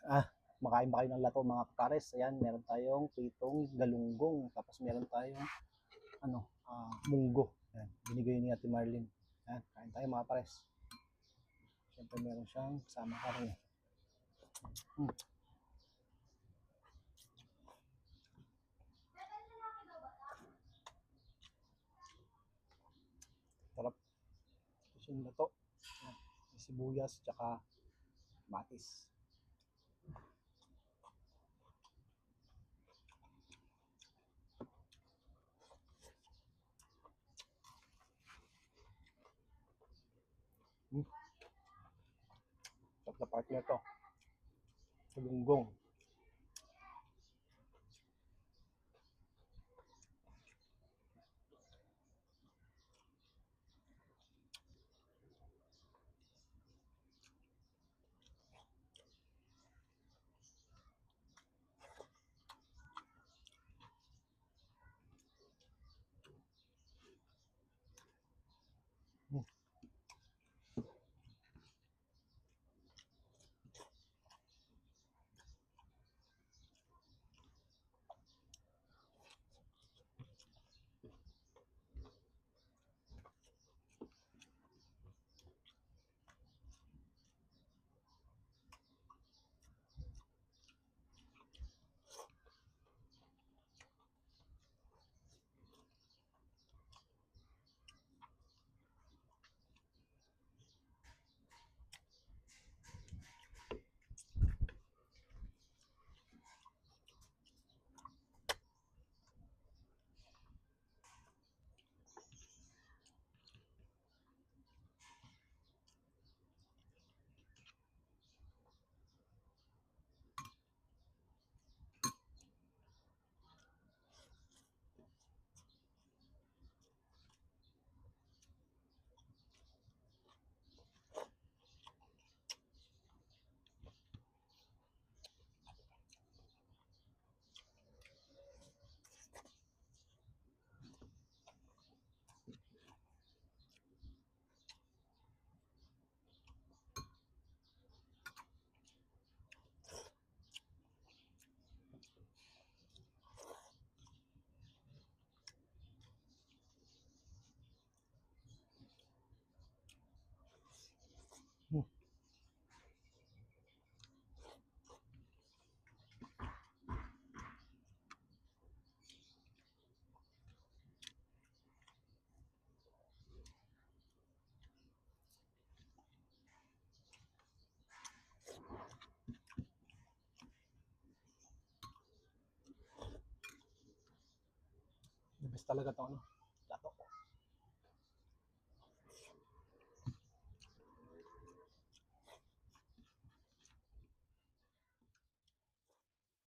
Makain ba kayo ng lato mga kapares? Ayan, meron tayong pitong galunggong. Tapos meron tayong munggo. Ayan, binigay ni Ate Marlene. Ayan, kain tayo mga pares. Siyempre meron siyang kasama karne. Sarap. Ito yung lato. Ayan, may sibuyas tsaka matis. Sarap na partner to. Galunggong. The best talaga to,